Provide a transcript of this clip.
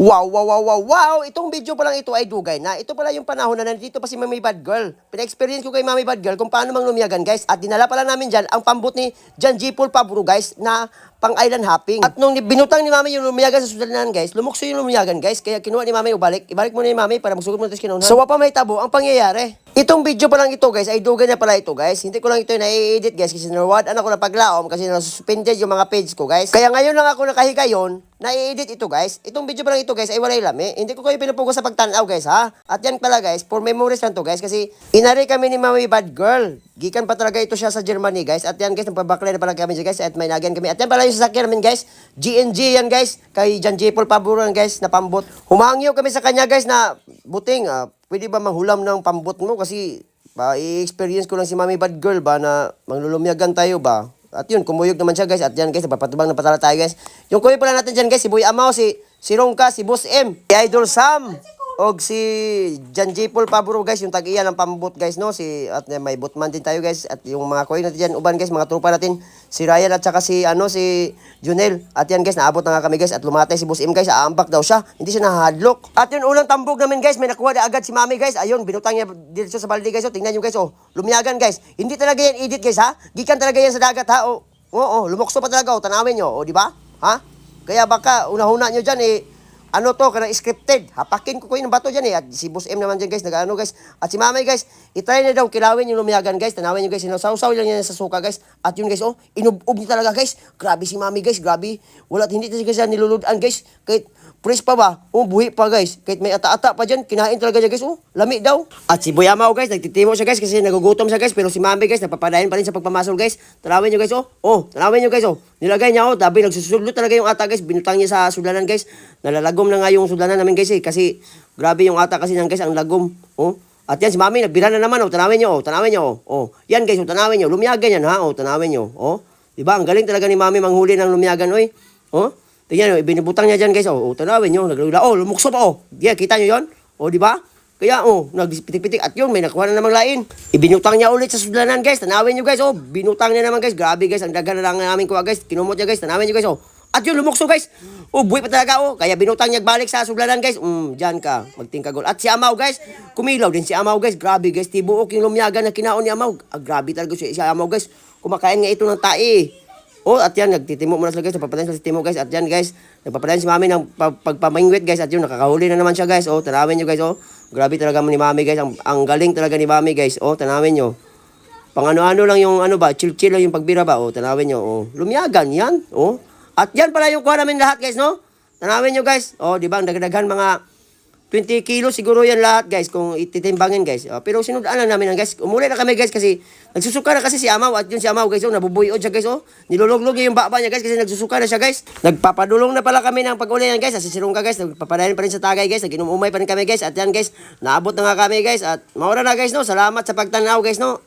Wow, wow, wow, wow, wow! Itong video pa lang ito ay dugay na. Ito pala yung panahon na nandito pa si Mami Bad Girl. Pina-experience ko kay Mami Bad Girl kung paano manglumiyagan, guys. At dinala pala namin dyan ang pambot ni Jan G. Paul Pabro, guys, na pang island hopping. At nung binutang ni Mami yung lumiyagan sa sudalanan, guys, lumukso yung lumiyagan, guys. Kaya kinuha ni Mami ubalik. Ibalik mo na ni Mami para magsugod mo tapos kinuha. So, wapa may tabo ang pangyayari. Itong video pa lang ito, guys, ay dugay na pala ito, guys. Hindi ko lang ito na-edit, guys, kasi nawad ako na paglaom kasi nasuspended yung mga page ko, guys. Kaya ngayon lang ako nakahigayon na-edit ito, guys. Itong video pa lang ito, guys, ay walay lami. Hindi ko kayo pinupugo sa pagtanaw, guys, ha? At yan pala, guys, for memories lang to, guys, kasi inari kami ni Mami Bad Girl. Gikan pa talaga ito siya sa Germany, guys. At yan, guys, nagpabaklay na pala kami, guys, at may nagyan kami. At yan pala yung sasakyan namin, guys. GNG yan, guys. Kay Jan J. Paul Pabro, guys, na pambot. Humangyo kami sa kanya, guys, na buting, pwede ba manghulam ng pambot mo? Kasi, i-experience ko lang si Mami Bad Girl ba na manglulumiyagan tayo ba? At yun, kumuyog naman siya, guys. At yan, guys, napapatubang na patala tayo, guys. Yung kuya pala natin dyan, guys, si Boy Amaw, si Rongka, si Boss M, si Idol Sam, og si Jan J. Paul Pabro, guys, yung tag-iya ng pambot, guys, no? At may botman din tayo, guys. At yung mga kuya natin dyan, uban, guys, mga trupa natin, si Ryan at saka si Junel. At yan, guys, naabot na nga kami, guys. At lumatay si Boss M, guys, aambak daw siya. Hindi siya nahadlok. At yun, unang tambog namin, guys, may nakuha na agad si Mami, guys. Ayun, binutang niya dito sa balde, guys. Tingnan nyo, guys, lumiyagan, guys. Hindi talaga yan edit, guys, ha? Gikan talaga yan sa dagat, ha? Oo, lumukso pa talaga, tanawin nyo, di ba? Ha? Kaya baka, unahuna nyo dyan, ano to, kana scripted. Hapakin ko yung bato dyan, At si Boss M naman dyan, guys, nag-ano, guys. At si Mami, guys, itry na daw, kilawin yung lumiyagan, guys. Tanawin nyo, guys, sinasawsaw lang yan sa suka, guys. At yun, guys, inubub niya talaga, guys. Grabe si Mami, guys, grabe. Hindi siya niluludan, guys. Kahit, fresh pa ba? Buhi pa, guys. Kahit may ata-ata pa dyan, kinain talaga niya, guys. Lami daw. At si Boy Amaw, guys, nagtitimo siya, guys, kasi nagugutom siya, guys. Pero si Mami, guys, napapadayan pa rin sa pagpamasol, guys. Tanawin nyo, guys, tanawin nyo, guys, Nilagay niya, dabi, nagsusulot talaga yung ata, guys. Binutang niya sa sudlanan, guys. Nalalagom na nga yung sudlanan namin, guys, Kasi, grabe yung ata kasi niyan, guys, ang lagom. At yan, si Mami, nagbira na naman, tanawin nyo, tanawin nyo, Yan, guys, tanawin nyo. Lumiyagan yan, ha? Tanawin nyo, Diba? Ang galing talaga ni Mami manghuli ng lumiyagan, Tingnan nyo, binibutang niya dyan, guys. Tanawin nyo, naglula. Lumukso pa, Yeah, kita nyo yun? Di ba? Kaya, nagpitik-pitik. At yun, may nakuha na namang lain. Ibinutang niya ulit sa sudlanan, guys. Tanawin nyo, guys. Binutang niya naman, guys. Grabe, guys. Ang dagan na lang namin kuha, guys. Kinumot niya, guys. Tanawin nyo, guys. At yun, lumukso, guys. Buhay pa talaga, Kaya binutang niya balik sa sudlanan, guys. Dyan ka. Magtingkagol. At si Amaw, guys. Kumilaw din si Amaw, guys. Grabe, guys. Tibuok yung lumiyagan na kinaon ni Amaw. Grabe talaga si Amaw, guys. Kumakain nga ito ng tae. At yan, nagtitimo muna sila, guys. Nagpapadayan sa timo, guys. At yan, guys. Nagpapadayan si Mami ng pagpamingwit, guys. At yun, nakakahuli na naman siya, guys. Tanawin nyo, guys. Grabe talaga ni Mami, guys. Ang galing talaga ni Mami, guys. Tanawin nyo. Pang ano-ano lang yung chill-chill lang yung pagbira ba. Tanawin nyo. Lumiyagan, yan. At yan pala yung kuha namin lahat, guys, no? Tanawin nyo, guys. Di ba? Ang dagdagan mga 20 kilos siguro yan lahat, guys, kung ititimbangin, guys. Pero sinudaan lang namin, guys. Umuli na kami, guys, kasi nagsusuka na kasi si Amaw. At yun si Amaw, guys, nabubuyood siya, guys, Niluluglog yung baba niya, guys, kasi nagsusuka na siya, guys. Nagpapadulong na pala kami ng pag-uli yan, guys. Asisirong ka, guys. Nagpapadayan pa rin sa tagay, guys. Naginumumay pa rin kami, guys. At yan, guys, naabot na nga kami, guys. At maura na, guys, no? Salamat sa pagtanaw, guys, no?